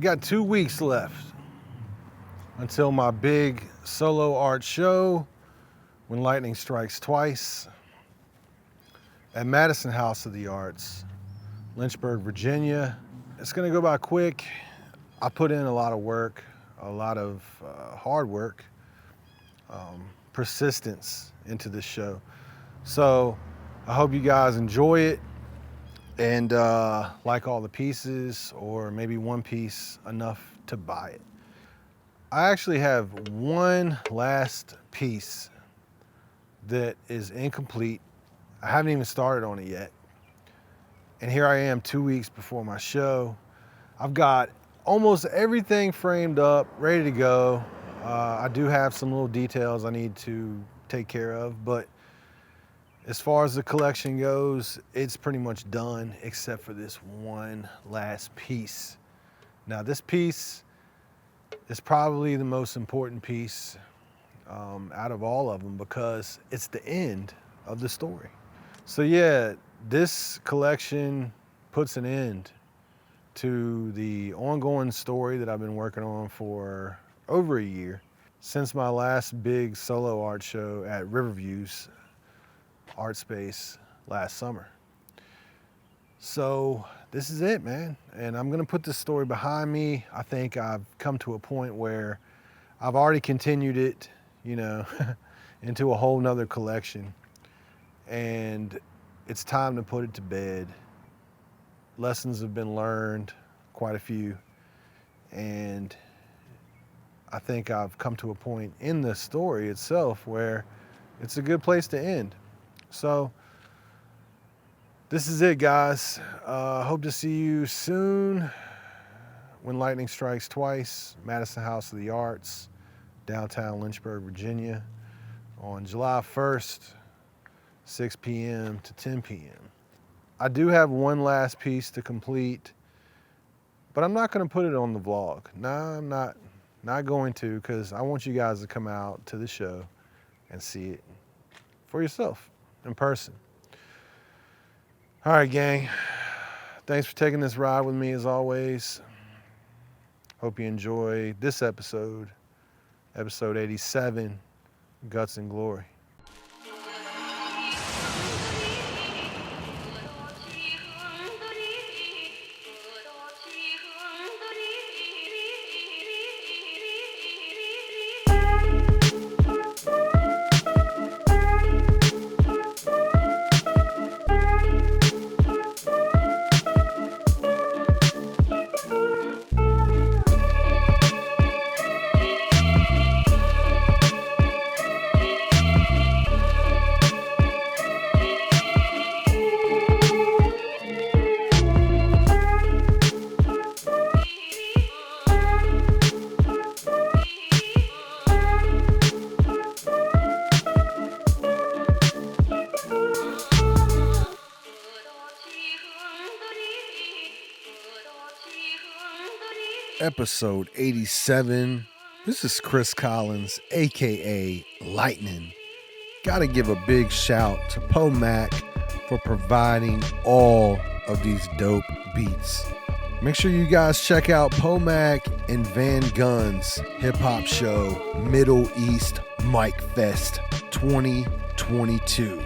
got 2 weeks left until my big solo art show, When Lightning Strikes Twice, at Madison House of the Arts, Lynchburg, Virginia. It's gonna go by quick. I put in a lot of work, a lot of hard work, persistence into this show. So I hope you guys enjoy it and like all the pieces, or maybe one piece enough to buy it. I actually have one last piece that is incomplete. I haven't even started on it yet. And here I am 2 weeks before my show. I've got almost everything framed up, ready to go. I do have some little details I need to take care of, but as far as the collection goes, it's pretty much done except for this one last piece. Now this piece is probably the most important piece out of all of them because it's the end of the story. So yeah, this collection puts an end to the ongoing story that I've been working on for over a year, since my last big solo art show at Riverview's art space last summer. So this is it, man. And I'm gonna put this story behind me. I think I've come to a point where I've already continued it, you know, into a whole nother collection. And it's time to put it to bed. Lessons have been learned, quite a few. And I think I've come to a point in the story itself where it's a good place to end. So this is it, guys. Hope to see you soon. When Lightning Strikes Twice, Madison House of the Arts, downtown Lynchburg, Virginia, on July 1st, 6 p.m. to 10 p.m. I do have one last piece to complete, but I'm not going to put it on the vlog. No, I'm not going to, because I want you guys to come out to the show and see it for yourself in person. All right, gang. Thanks for taking this ride with me as always. Hope you enjoy this episode, episode 87, Guts and Glory. Episode 87. This is Kris Collins, aka Lightning. Gotta give a big shout to Poe Mack for providing all of these dope beats. Make sure you guys check out Poe Mack and Van Gunn's hip hop show, Middle East Mic Fest 2022.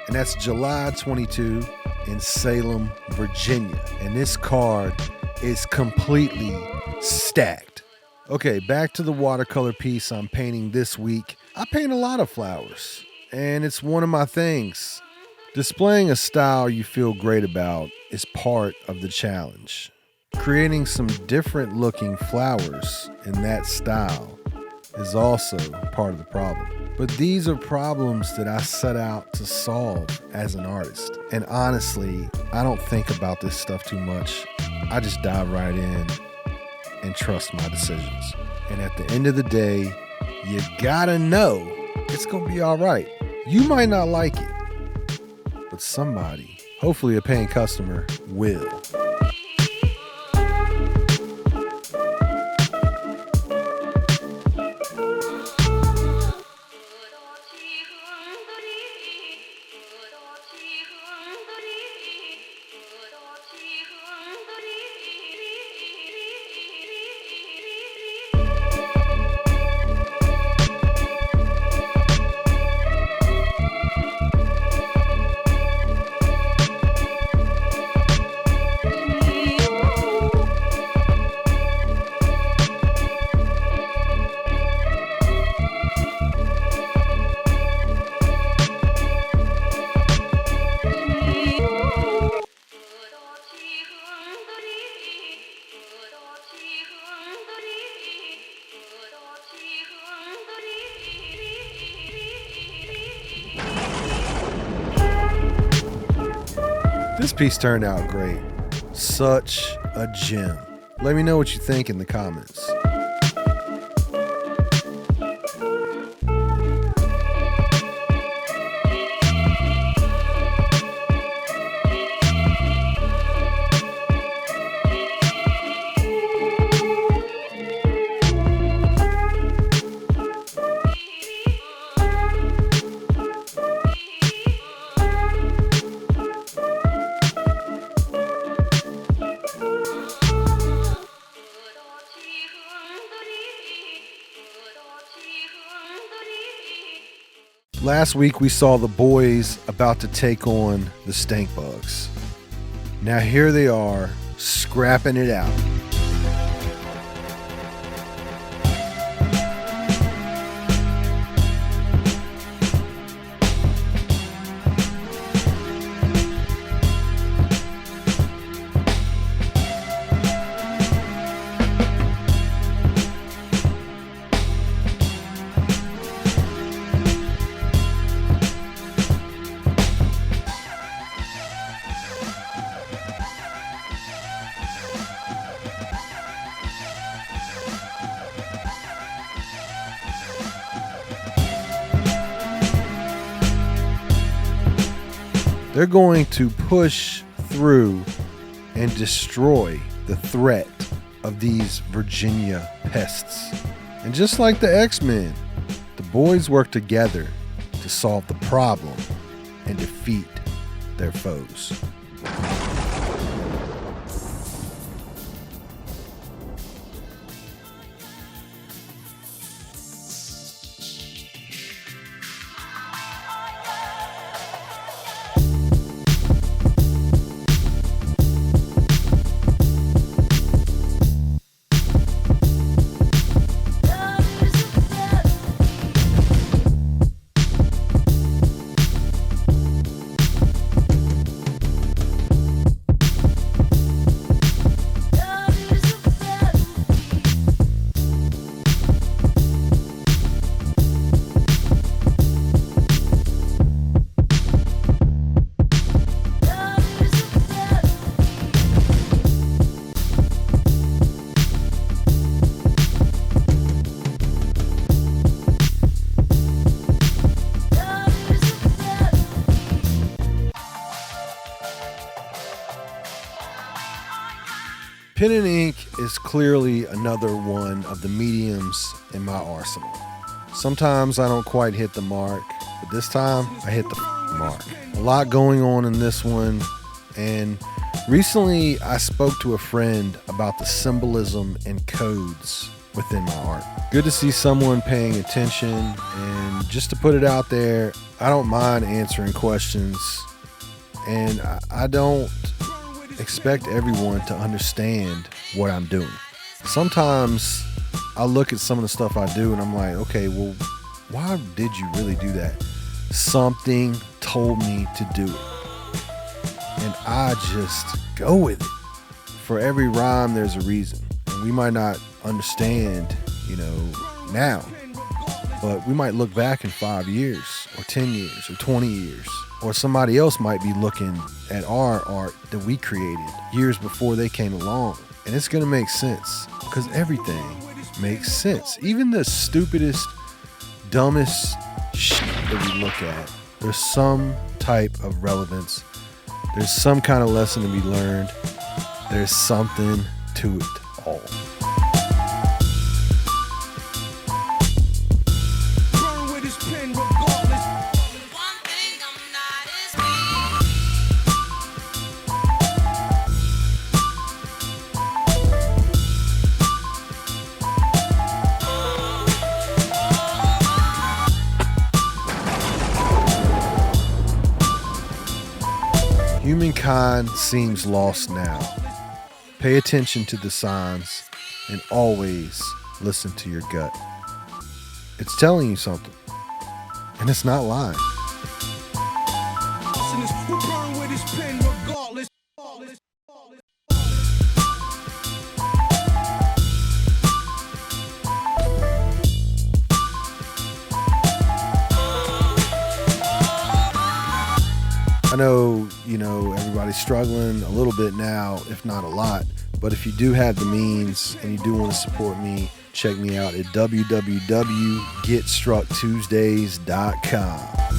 And that's July 22 in Salem, Virginia. And this card is completely stacked. Okay, back to the watercolor piece I'm painting this week. I paint a lot of flowers, and it's one of my things. Displaying a style you feel great about is part of the challenge. Creating some different looking flowers in that style is also part of the problem. But these are problems that I set out to solve as an artist. And honestly, I don't think about this stuff too much. I just dive right in and trust my decisions. And at the end of the day, you gotta know it's gonna be all right. You might not like it, but somebody, hopefully a paying customer, will. This piece turned out great. Such a gem. Let me know what you think in the comments. Last week we saw the boys about to take on the stink bugs. Now here they are, scrapping it out. They're going to push through and destroy the threat of these Virginia pests. And just like the X-Men, the boys work together to solve the problem and defeat their foes. Pen and ink is clearly another one of the mediums in my arsenal. Sometimes I don't quite hit the mark, but this time I hit the mark. A lot going on in this one, and recently I spoke to a friend about the symbolism and codes within my art. Good to see someone paying attention, and just to put it out there, I don't mind answering questions, and I don't expect everyone to understand what I'm doing. Sometimes I look at some of the stuff I do and I'm like, okay, well, why did you really do that? Something told me to do it, and I just go with it. For every rhyme, there's a reason, and we might not understand, now, but we might look back in 5 years or 10 years or 20 years, or somebody else might be looking at our art that we created years before they came along, and it's gonna make sense, because everything makes sense. Even the stupidest, dumbest shit that we look at, there's some type of relevance. There's some kind of lesson to be learned. There's something to it all. Humankind seems lost now. Pay attention to the signs and always listen to your gut. It's telling you something, and it's not lying. I know, everybody's struggling a little bit now, if not a lot. But if you do have the means and you do want to support me, check me out at www.getstrucktuesdays.com.